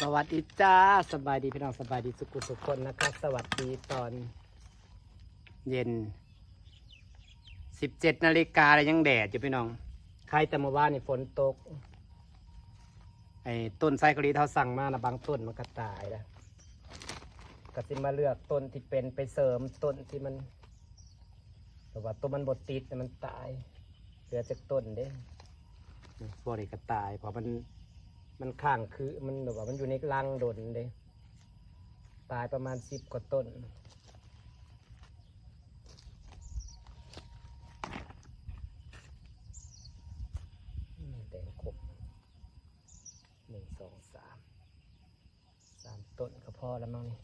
สวัสดีจ้าสบายดีพี่น้องสบายดีทุกคนนะครับสวัสดีตอนเย็น17 นาฬิกาเลยยังแดดอยู่พี่น้องใครแต่เมื่อวานนี่ฝนตกไอ้ต้นไทรกรีเขาสั่งมานะบางต้นมันก็ตายแล้วก็สิมาเลือกต้นที่เป็นไปเสริมต้นที่มันแต่ว่าต้นมันบดติดแต่มันตายเหลือจากต้นเด้พวกนี้ก็ตายเพราะมันข้างคือมันแบบว่ามันอยู่ในรังโดนเลยตายประมาณ10 กว่าต้นแตงครบ1 2 3ต้นก็พอแล้วมั้งนี่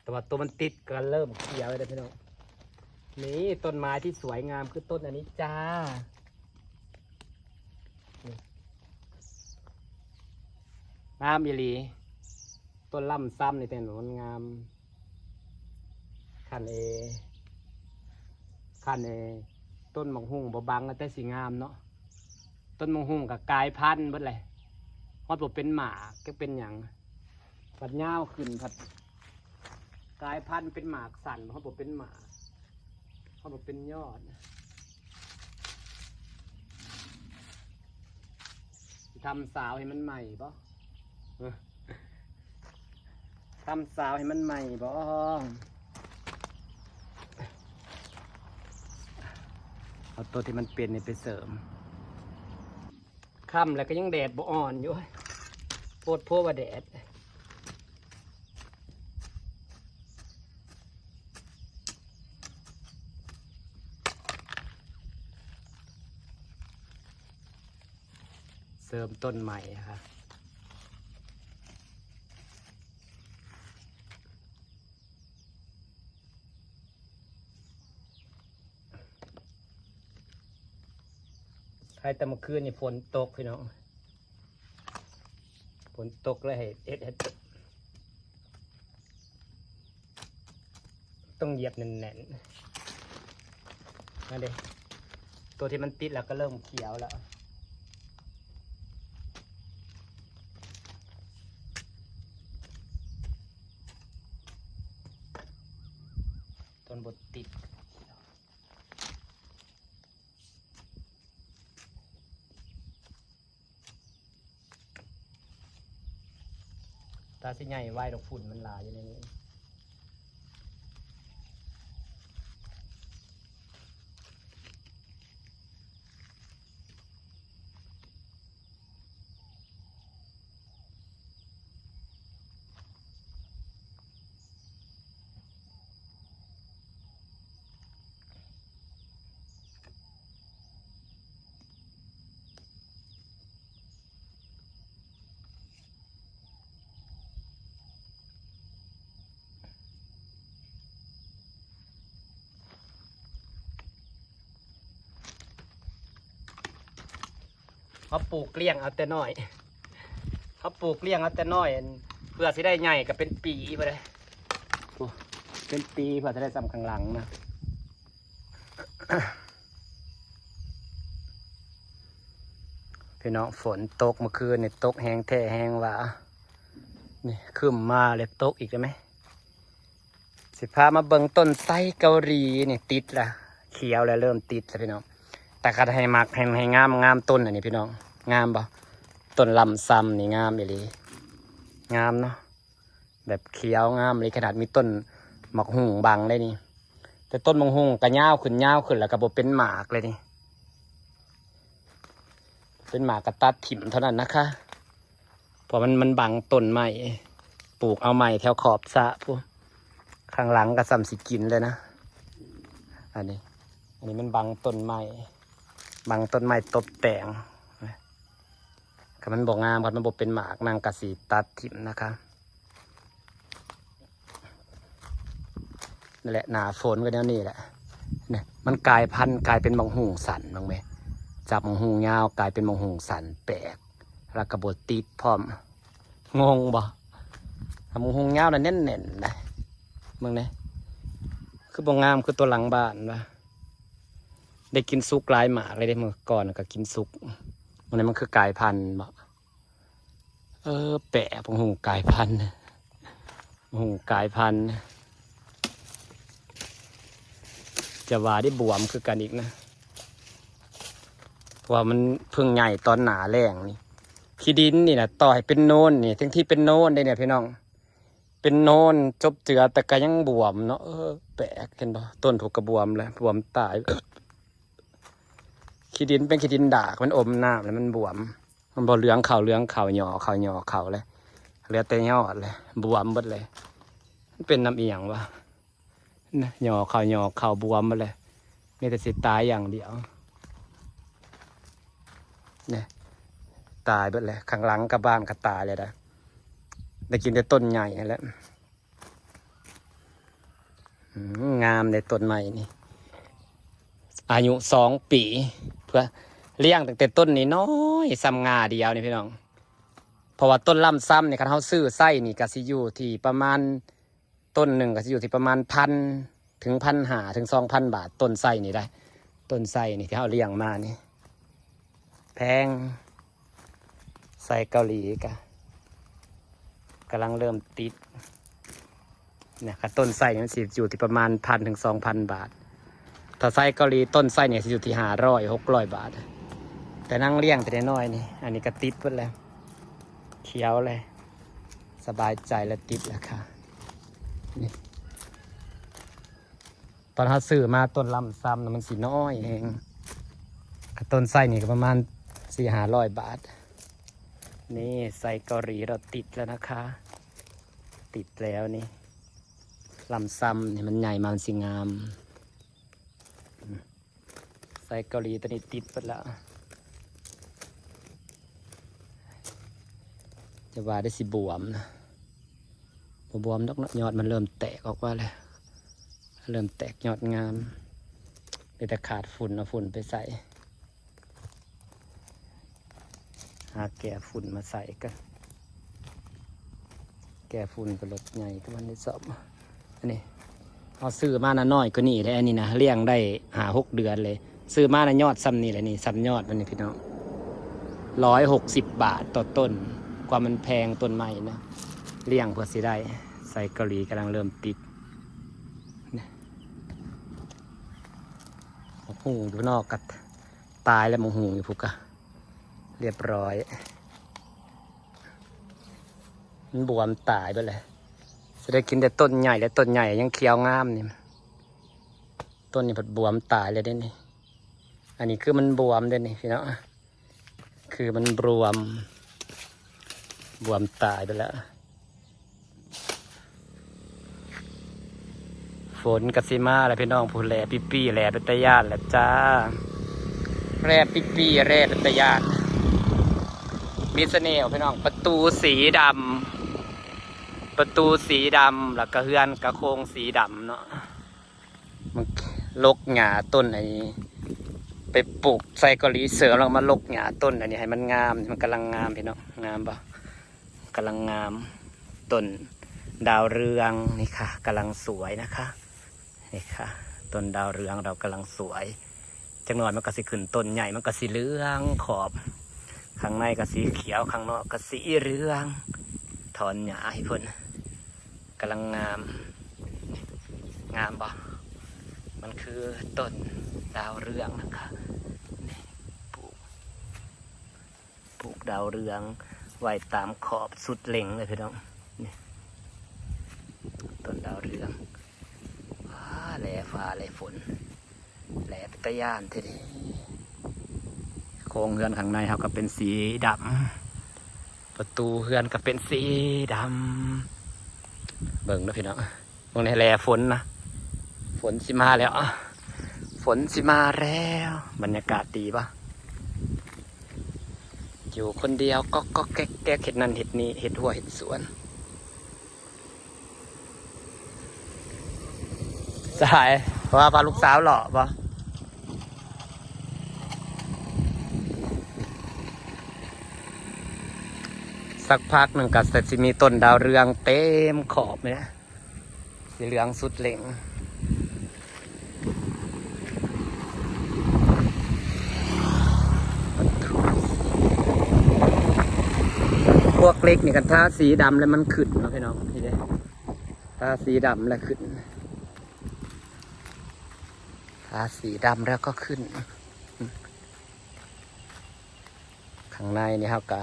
แต่ว่าตัวมันติดกันเริ่มเขียวเลยพี่น้องนี่ต้นไม้ที่สวยงามคือต้นอันนี้จ้าน้ำอีหลีต้นล่ำซ้ำในแต่หนูมันงามขันเต้นมังหุ่งบ่บังแต่สีงามเนาะต้นมังหุ่งกับกายพันธุ์เบิดเลยฮอดบ่เป็นหมาก็เป็นอย่างผัดเงาขึ้นผัดกายพันธุ์เป็นหมากสั่นฮอดบ่เป็นหมาฮอดบ่เป็นยอดทำสาวให้มันใหม่ปะทำสาวให้มันใหม่บ่เอาตัวที่มันเปลี่ยนไปเสริมค่ำแล้วก็ยังแดดบ่อ่อนอยู่โพดโพว่าแดดเสริมต้นใหม่ครับใครแต่เมื่อคืนนี่ฝนตกพี่น้องฝนตกเลยให้เอ็ดต้องเหยียบแน่นๆนั่นเด้ตัวที่มันติดแล้วก็เริ่มเขียวแล้วต้นบดติดตาสิใหญ่ไว้ดอกฝุ่นมันหลายอยู่ในนี้เขาปลูกเลี้ยงเอาแต่น้อยเขาปลูกเลี้ยงเอาแต่น้อยเพื่อสิได้ใหญ่ก็เป็นปีไปเลยเป็นปีเพื่อจะได้ซ้ำข้างหลังนะพี่น้องฝนตกเมื่อคืนนี่ตกแห้งแท้แห้งว่านี่ขึ้นมาเลยตกอีกได้ไหมสิพามาเบิ่งต้นไทรเกาหลีนี่ติดละเขียวแล้วเริ่มติดแล้วพี่น้องแต่คัดให้มักให้งามต้นอันนี้พี่น้องงามบ่ต้นลำซ้ำนี่งามอีหลีงามเนาะแบบเขียวงามเลยขนาดมีต้นหมากหุ่งบังเลยนี่แต่ต้นหมากหุ่งก็ยาวขึ้นแล้วก็บ่เป็นหมากเลยนี่เป็นหมากกระตัดถิ่มเท่านั้นนะคะเพราะมันบังต้นไม้ปลูกเอาใหม่แถวขอบสระพวกข้างหลังก็ซ้ำสิกินเลยนะอันนี้มันบังต้นไม้ตบแต่งก็มันบอกงามครับมันบอกเป็นหมากนางกะสีตัดถิ่มนะคะนั่นแหละหนาฝนก็แนวนี้แหละเนี่ยมันกลายพันธุ์กลายเป็นมังหุงสันบ้างไหมจับมังหุงยาวกลายเป็นมังหุงสันแปลกแล้วกระบดติดพร้อมงงบ่มังหุงยาวน่ะเน่นๆนะมึงเนี่ยคือบ่งามคือตัวหลังบ้านวะได้กินซุกลายหมากเลยได้เมื่อก่อนก็กินซุกมันคือกลายพันธุ์บ่ แปะผงหูกายพันธุ์ผงหูกายพันธุ์จะว่าได้บวมคือกันอีกนะเพราะว่ามันเพิ่งใหญ่ตอนหนาแรงนี่ขี้ดินนี่นะต่อให้เป็นโนนนี่ทั้งที่เป็นโนนได้เนี่ยพี่น้องเป็นโนนจบเจือแต่ก็ยังบวมเนาะแปลกเห็นปะต้นถูกกระบวมเลยบวมตายขี้ดินเป็นขี้ดินดากมันอมน้ำแล้วมันบวมมันบ่เหลืองเข่าเหลืองเข่าหย่อเข่าหย่อเข่าเลยเหลือแต่ยอดเลยบวมหมดเลยมันเป็นน้ำเอียงวะหย่อเข่าหย่อเข่าบวมหมดเลยมีแต่สิตายอย่างเดียวเนี่ยตายหมดเลยข้างหลังกับบ้านก็ตายเลยนะได้กินแต่ต้นใหญ่แล้วงามในต้นใหม่นี่อายุ2 ปีเพื่อเลี้ยงตั้งแต่ต้นนี้น้อยซ้ำงาเดียวนี่พี่น้องเพราะว่าต้นลำซ้ำเนี่ยคันเขาซื้อไส้นี่ก็สิอยู่ที่ประมาณต้นหนึ่งก็สิอยู่ที่ประมาณ1,000 ถึง 1,500 ถึง 2,000 บาทต้นไส้นี่ได้ต้นไส้นี่ที่เขาเลี้ยงมานี่แพงไส้เกาหลีกำลังเริ่มติดเนี่ยค่ะต้นไส้เนี่ยมันสิอยู่ที่ประมาณ1,000 ถึง 2,000 บาทถ้าไส้เกาหลีต้นไส้เนี่ยสิอยู่ที่500-600 บาทแต่นั่งเลี้ยงแต่น้อยนี่อันนี้ก็ติดหมดแล้วเขียวเลยสบายใจแล้วติดแล้วค่ะนี่ตอนเขาซื้อมาต้นลำซ้ำมันสีน้อยเองต้นไส้นี่ก็ประมาณ400-500 บาทนี่ไส้เกาหลีเราติดแล้วนะคะติดแล้วนี่ลำซ้ำนี่มันใหญ่มันสีงามไส้เกาหลีตัวนี้ติดไปแล้วจะว่าได้สิบวมนะบวมดอกยอดมันเริ่มแตกออกว่าเลยเริ่มแตกยอดงามไปแต่ขาดฝุ่นเอาฝุ่นไปใส่หาแก่ฝุ่นมาใส่กันแก่ฝุ่นก็ลดใหญ่ก็มันได้สอบอันนี้เอาซื้อมานะน้อยก็นี่เลยอันนี้นะเลี้ยงได้5-6 เดือนเลยซื้อมานะยอดซ้ำนี่เลยนี่ซ้ำยอดมันนี่พี่น้อง160 บาทต่อต้นกว่ามันแพงต้นใหม่นะเลี้ยงเพื่อสิได้ใส่เกาหลีกำลังเริ่มติดหมูหูอยู่นอกกัดตายแล้วหมูหูอยู่พุกะเรียบร้อยมันบวมตายไปเลยจะได้กินแต่ต้นใหญ่และต้นใหญ่ยังเขียวงามนี่ต้นนี้ผัดบวมตายเลยเด้นี่อันนี้คือมันบวมเด้นี่พี่น้องคือมันบวมตายไปแล้วฝนกสิมาอะไรพี่น้องผู้แหล่ปี้แหล่เป็นตะยานแหละจ้าแร่ปี้แร่เป็นตะยานมีเสน่ห์พี่น้องประตูสีดำแล้วก็เฮือนกระโค้งสีดำเนาะมันลกหญ้าต้นไอ้ไปปลูกใส่เกาหลีเสริมแล้วมาลกหญ้าต้นอันนี้ให้มันงามมันกำลังงามพี่น้องงามปะกำลังงามต้นดาวเรืองนี่ค่ะกำลังสวยนะคะนี่ค่ะต้นดาวเรืองเรากำลังสวยจังหน่อยมันก็สิขึ้นต้นใหญ่มันก็สีเหลืองขอบข้างในก็สีเขียวข้างนอกก็สีเหลืองถอนหญ้าให้เพิ่นกำลังงามปะมันคือต้นดาวเรืองนะคะปลูกดาวเรืองไว้ตามขอบสุดเล็งเลยพี่น้องนี่ต้นดาวเรืองแหล่ฟ้าแหล่ฝนแหล่เป็นตะย่านทีนี้โครงเฮือนข้างในเขาก็เป็นสีดำประตูเฮือนก็เป็นสีดำเบิ่งนะพี่น้องตรงนี้แหล่ฝนนะฝนสิมาแล้วฝนสิมาแล้วบรรยากาศดีปะอยู่คนเดียวก็แก๊กเห็ดนั่นเห็ดนี้เห็ดหัวเห็ดสวนสายเพราะว่าพาลูกสาวหล่อปะสักพักหนึ่งก็จะมีต้นดาวเรืองเต็มขอบเลยนะสีเหลืองสุดเหล่ง พวกเล็กนี่กันทาสีดำแล้วมันขึ้นเนาะพี่น้องพี่เด้ทาสีดำแล้วขึ้นทาสีดำแล้วก็ขึ้นข้างในนี่ครับกะ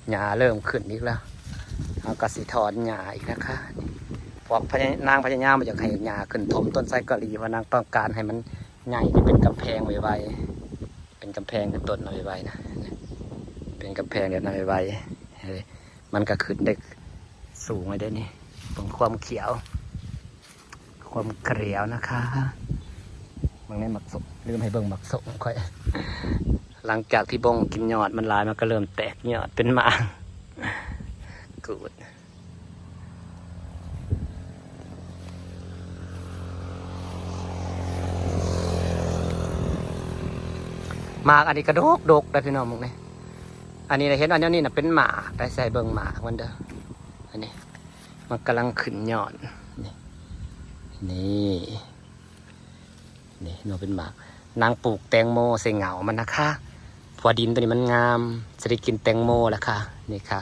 หญ้าเริ่มขึ้นอีกแล้วเอากระสีถอนหญ้าอีกนะคะพวกนางพญายามมาจากให้หญ้าขึ้นถมต้นไทรกะหรี่ว่านางต้องการให้มันใหญ่ที่เป็นกำแพงไวๆเป็นกำแพงเป็นต้นไวๆนะเป็นกำแพงเดี๋ยวนั้นไวๆมันก็ขึ้นได้สูงไว้ได้นี่ตรงความเขียวความเกลียวนะคะบางนี้หมักสมลืมให้เบิ่งหมักสมค่อยหลังจากที่บงกินยอดมันลายมันก็เริ่มแตกยอดเป็นหมากกูดหมากอันนี้กระดกได้พี่น้องมึงเนี่ยอันนี้เราเห็นอันนี้น่ะเป็นหมากได้ใส่เบิ่งหมากมันเด้ออันนี้มันกำลังขึ้นยอดนี่เราเป็นหมากนางปลูกแตงโมใส่เหงามันนะคะพอดินตัวนี้มันงามจะได้กินแตงโมแล้วค่ะนี่ค่ะ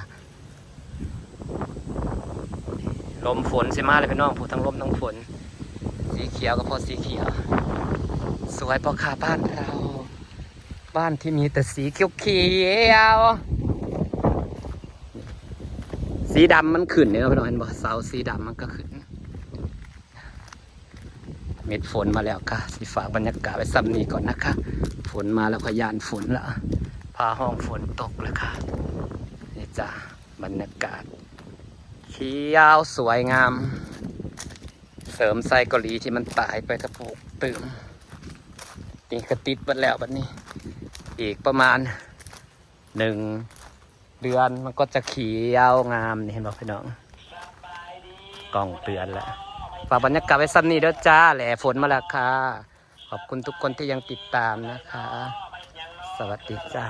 ลมฝนใช่ไหมเลยพี่น้องผูทั้งลมทั้งฝนสีเขียวก็พอสีเขียวสวยพอค่ะบ้านเราบ้านที่มีแต่สีเขียวสีดำมันขึ้นเนี่ยพี่น้องเห็นบ่เสาสีดำมันก็ขึ้นเม็ดฝนมาแล้วค่ะสิฝากบรรยากาศไว้ซ้ำนี้ก่อนนะคะฝนมาแล้วก็ยานฝนละพาห้องฝนตกแล้วค่ะนี่จ้ะบรรยากาศเขียวสวยงามเสริมไซเกาหลีที่มันตายไปกระปุกตื่มนี่ก็ติดไปแล้วบัดนี้อีกประมาณ1 เดือนมันก็จะเขียวงามนี่เห็นบอกพี่น้องกล้องเตือนแล้วฝากบรรยากาศไว้ซ้ำนี้ด้วยจ้าแหล่ฝนมาแล้วค่ะขอบคุณทุกคนที่ยังติดตามนะคะสวัสดีจ้า